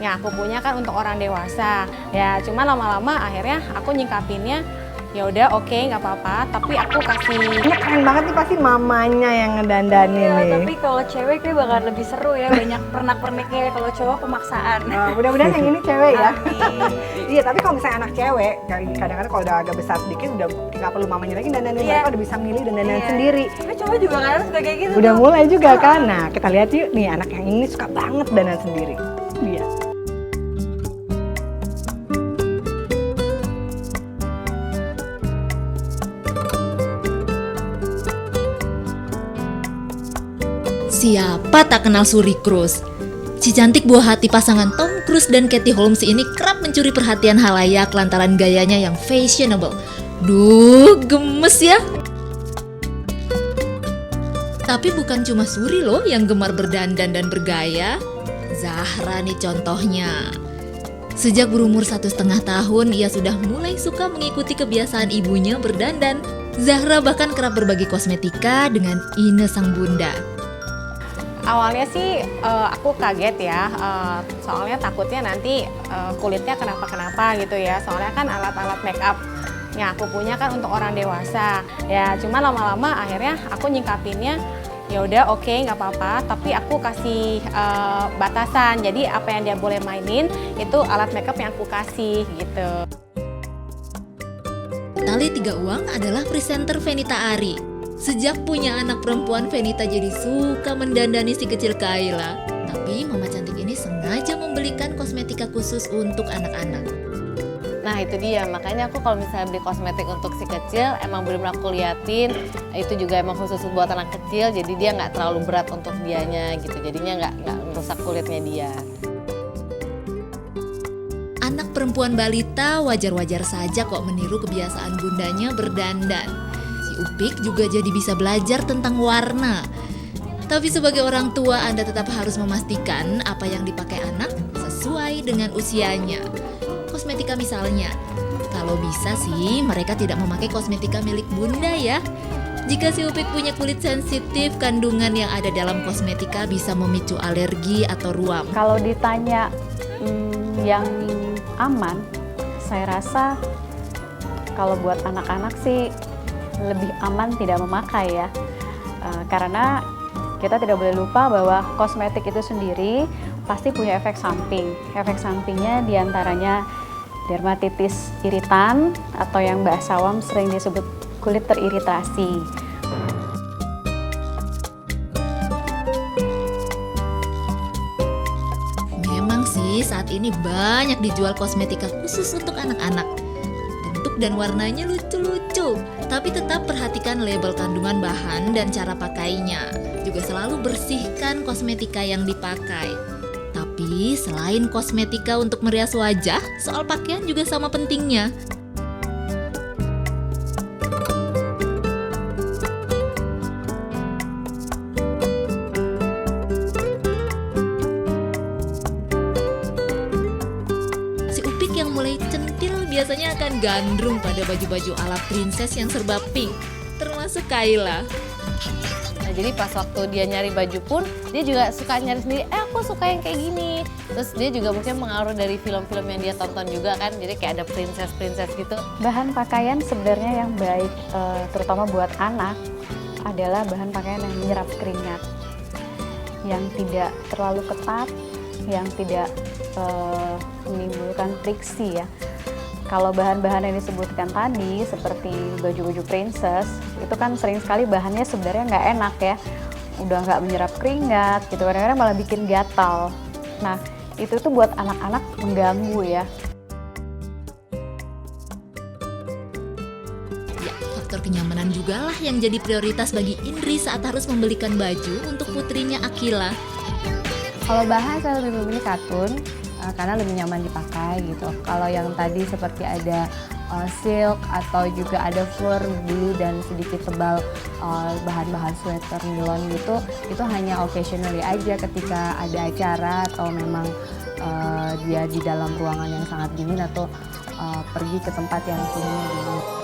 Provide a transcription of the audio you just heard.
yang aku punya kan untuk orang dewasa. Ya cuma lama-lama akhirnya aku nyingkapinnya, ya udah oke, nggak apa-apa, tapi aku kasih. Ini keren banget nih, pasti mamanya yang ngedandanin Iya, nih. tapi kalau cewek kayak bakal lebih seru ya, banyak pernak-perniknya. Kalau cowok pemaksaan. Mudah-mudahan yang ini cewek ya. Amin. Iya, tapi kalau misalnya anak cewek, kadang-kadang kalau udah agak besar sedikit udah nggak perlu mamanya lagi dandanin, Iya. mereka udah bisa milih dan dandanin Iya. sendiri. Tapi cowok juga kadang suka kayak gitu. Udah tuh. mulai juga kan. Nah, kita lihat yuk nih anak yang ini suka banget dandan sendiri. Dia. Siapa tak kenal Suri Cruise? Si cantik buah hati pasangan Tom Cruise dan Katie Holmes ini kerap mencuri perhatian halayak lantaran gayanya yang fashionable. Duh, gemes ya. Tapi bukan cuma Suri loh yang gemar berdandan dan bergaya. Zahra nih contohnya. Sejak berumur 1,5 tahun, ia sudah mulai suka mengikuti kebiasaan ibunya berdandan. Zahra bahkan kerap berbagi kosmetika dengan Ine sang bunda. Awalnya sih aku kaget ya, soalnya takutnya nanti kulitnya kenapa-kenapa gitu ya. Soalnya kan alat-alat make up yang aku punya kan untuk orang dewasa. Ya cuma lama-lama akhirnya aku nyingkapinnya, ya udah oke, nggak apa-apa, tapi aku kasih batasan. Jadi apa yang dia boleh mainin itu alat make up yang aku kasih gitu. Tali Tiga Uang adalah presenter Fenita Ari. Sejak punya anak perempuan, Fenita jadi suka mendandani si kecil Kayla. Tapi mama cantik ini sengaja membelikan kosmetika khusus untuk anak-anak. Nah itu dia, makanya aku kalau misalnya beli kosmetik untuk si kecil, emang bener-bener aku liatin, itu juga emang khusus buat anak kecil, jadi dia nggak terlalu berat untuk dianya gitu, jadinya nggak merusak kulitnya dia. Anak perempuan balita wajar-wajar saja kok meniru kebiasaan bundanya berdandan. Si Upik juga jadi bisa belajar tentang warna. Tapi sebagai orang tua, Anda tetap harus memastikan apa yang dipakai anak sesuai dengan usianya. Kosmetika misalnya, kalau bisa sih mereka tidak memakai kosmetika milik bunda ya. Jika si Upik punya kulit sensitif, kandungan yang ada dalam kosmetika bisa memicu alergi atau ruam. Kalau ditanya yang aman, saya rasa kalau buat anak-anak sih lebih aman tidak memakai ya. Karena kita tidak boleh lupa bahwa kosmetik itu sendiri pasti punya efek samping. Efek sampingnya diantaranya dermatitis iritan atau yang bahasa awam sering disebut kulit teriritasi. Memang sih saat ini banyak dijual kosmetika khusus untuk anak-anak. Bentuk dan warnanya lucu-lucu, tapi tetap perhatikan label kandungan bahan dan cara pakainya. Juga selalu bersihkan kosmetika yang dipakai. Tapi selain kosmetika untuk merias wajah, soal pakaian juga sama pentingnya. Si Upik yang mulai centil biasanya akan gandrung pada baju-baju ala princess yang serba pink, termasuk Kayla. Nah jadi pas waktu dia nyari baju pun, dia juga suka nyari sendiri, aku suka yang kayak gini. Terus dia juga mungkin mengaruh dari film-film yang dia tonton juga kan, jadi kayak ada princess-princess gitu. Bahan pakaian sebenarnya yang baik, terutama buat anak, adalah bahan pakaian yang menyerap keringat, yang tidak terlalu ketat, yang tidak menimbulkan friksi ya. Kalau bahan-bahan yang disebutkan tadi seperti baju-baju princess itu kan sering sekali bahannya sebenarnya nggak enak ya, udah nggak menyerap keringat gitu, kadang-kadang malah bikin gatal. Nah itu tuh buat anak-anak mengganggu ya. Ya, faktor kenyamanan juga lah yang jadi prioritas bagi Indri saat harus membelikan baju untuk putrinya Akila. Kalau bahan saya lebih memilih katun karena lebih nyaman dipakai gitu. Kalau yang tadi seperti ada silk atau juga ada fur, blue dan sedikit tebal bahan-bahan sweater nilon gitu, itu hanya occasionally aja ketika ada acara atau memang dia di dalam ruangan yang sangat dingin atau pergi ke tempat yang suhunya dingin.